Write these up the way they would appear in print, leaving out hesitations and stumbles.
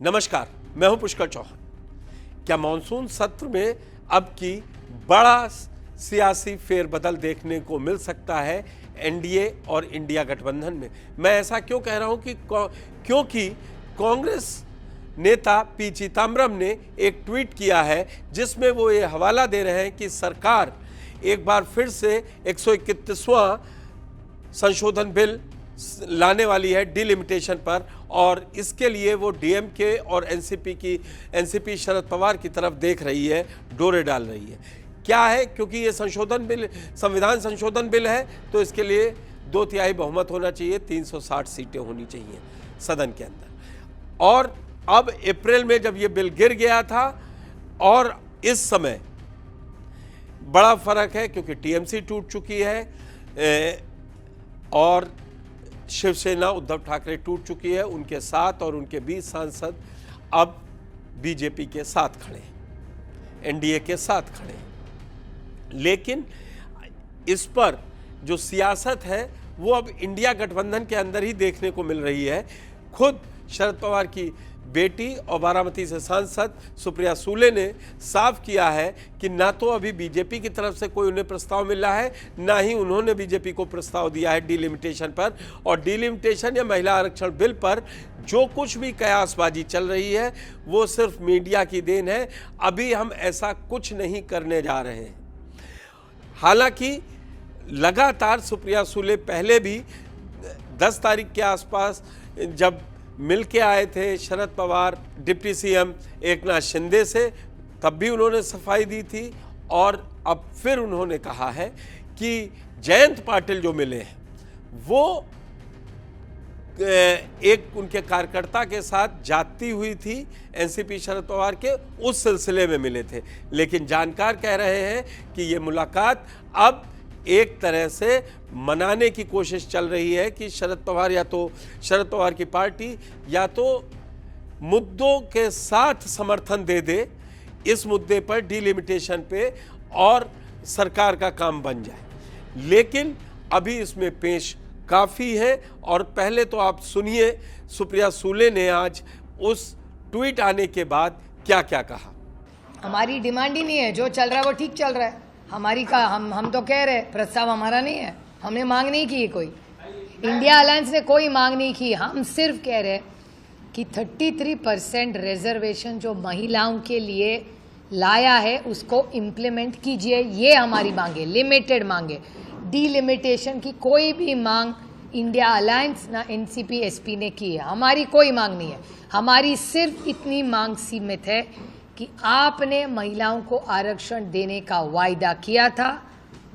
नमस्कार, मैं हूं पुष्कर चौहान। क्या मानसून सत्र में अब की बड़ा सियासी फेरबदल देखने को मिल सकता है एनडीए और इंडिया गठबंधन में? मैं ऐसा क्यों कह रहा हूं कि क्योंकि कांग्रेस नेता पी चिदम्बरम ने एक ट्वीट किया है जिसमें वो ये हवाला दे रहे हैं कि सरकार एक बार फिर से 131वां संशोधन बिल लाने वाली है डिलिमिटेशन पर, और इसके लिए वो डीएमके और एनसीपी शरद पवार की तरफ देख रही है, डोरे डाल रही है। क्या है? क्योंकि ये संशोधन बिल संविधान संशोधन बिल है तो इसके लिए 2/3 बहुमत होना चाहिए, 360 सीटें होनी चाहिए सदन के अंदर। और अब अप्रैल में जब ये बिल गिर गया था और इस समय बड़ा फर्क है क्योंकि टीएमसी टूट चुकी है और शिवसेना उद्धव ठाकरे टूट चुकी है, उनके साथ और उनके 20 सांसद अब बीजेपी के साथ खड़े हैं, एनडीए के साथ खड़े हैं। लेकिन इस पर जो सियासत है वो अब इंडिया गठबंधन के अंदर ही देखने को मिल रही है। खुद शरद पवार की बेटी और बारामती से सांसद सुप्रिया सुले ने साफ किया है कि ना तो अभी बीजेपी की तरफ से कोई उन्हें प्रस्ताव मिला है, ना ही उन्होंने बीजेपी को प्रस्ताव दिया है डिलिमिटेशन पर। और डिलिमिटेशन या महिला आरक्षण बिल पर जो कुछ भी कयासबाजी चल रही है वो सिर्फ मीडिया की देन है। अभी हम ऐसा कुछ नहीं करने जा रहे हैं। हालांकि लगातार सुप्रिया सुले पहले भी 10 तारीख के आसपास जब मिल के आए थे शरद पवार डिप्टी सीएम एकनाथ शिंदे से, तब भी उन्होंने सफाई दी थी। और अब फिर उन्होंने कहा है कि जयंत पाटिल जो मिले हैं वो एक उनके कार्यकर्ता के साथ जाती हुई थी एनसीपी शरद पवार के, उस सिलसिले में मिले थे। लेकिन जानकार कह रहे हैं कि ये मुलाकात अब एक तरह से मनाने की कोशिश चल रही है कि शरद पवार की पार्टी या तो मुद्दों के साथ समर्थन दे दे इस मुद्दे पर डिलिमिटेशन पे और सरकार का काम बन जाए। लेकिन अभी इसमें पेश काफ़ी है। और पहले तो आप सुनिए सुप्रिया सुले ने आज उस ट्वीट आने के बाद क्या क्या कहा। हमारी डिमांड ही नहीं है, जो चल रहा है वो ठीक चल रहा है। हमारी का हम तो कह रहे प्रस्ताव हमारा नहीं है, हमने मांग नहीं की कोई, इंडिया अलायंस ने कोई मांग नहीं की। हम सिर्फ कह रहे कि 33% रिजर्वेशन जो महिलाओं के लिए लाया है उसको इम्प्लीमेंट कीजिए, ये हमारी मांग है, लिमिटेड मांग है। डिलिमिटेशन की कोई भी मांग इंडिया अलायंस ना एनसीपी एसपी ने की है, हमारी कोई मांग नहीं है। हमारी सिर्फ इतनी मांग सीमित है कि आपने महिलाओं को आरक्षण देने का वायदा किया था,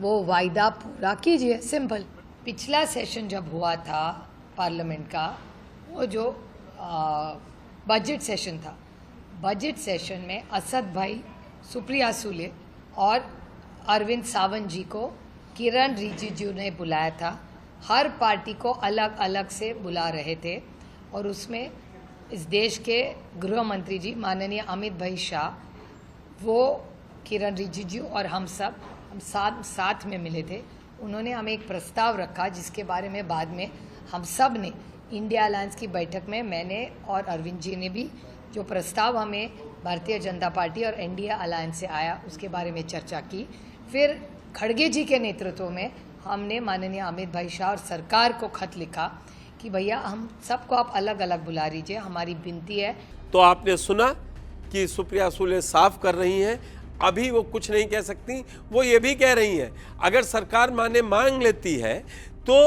वो वायदा पूरा कीजिए, सिंपल। पिछला सेशन जब हुआ था पार्लियामेंट का, वो जो बजट सेशन था, बजट सेशन में असद भाई, सुप्रिया सुले और अरविंद सावंत जी को किरण रिजिजू ने बुलाया था। हर पार्टी को अलग अलग से बुला रहे थे और उसमें इस देश के गृह मंत्री जी माननीय अमित भाई शाह, वो किरण रिजिजू और हम साथ में मिले थे। उन्होंने हमें एक प्रस्ताव रखा जिसके बारे में बाद में हम सब ने इंडिया अलायंस की बैठक में, मैंने और अरविंद जी ने भी, जो प्रस्ताव हमें भारतीय जनता पार्टी और एनडीए अलायंस से आया उसके बारे में चर्चा की। फिर खड़गे जी के नेतृत्व में हमने माननीय अमित भाई शाह और सरकार को खत लिखा कि भैया हम सबको आप अलग अलग बुला लीजिए, हमारी विनती है। तो आपने सुना कि सुप्रिया सुले साफ कर रही हैं, अभी वो कुछ नहीं कह सकती। वो ये भी कह रही हैं अगर सरकार मांग लेती है तो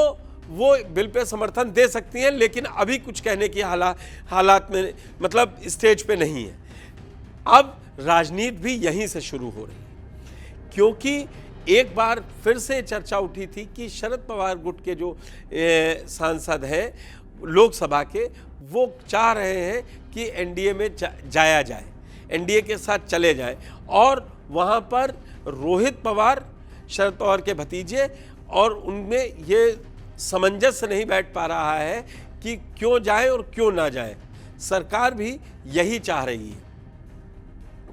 वो बिल पे समर्थन दे सकती हैं, लेकिन अभी कुछ कहने की हालात में, मतलब स्टेज पे नहीं है। अब राजनीति भी यहीं से शुरू हो रही है, क्योंकि एक बार फिर से चर्चा उठी थी कि शरद पवार गुट के जो सांसद हैं लोकसभा के, वो चाह रहे हैं कि एनडीए में जाया जाए, एनडीए के साथ चले जाएं। और वहाँ पर रोहित पवार, शरद पवार के भतीजे, और उनमें ये सामंजस्य नहीं बैठ पा रहा है कि क्यों जाएं और क्यों ना जाएं। सरकार भी यही चाह रही है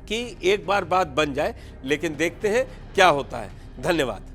कि एक बार बात बन जाए, लेकिन देखते हैं क्या होता है। धन्यवाद।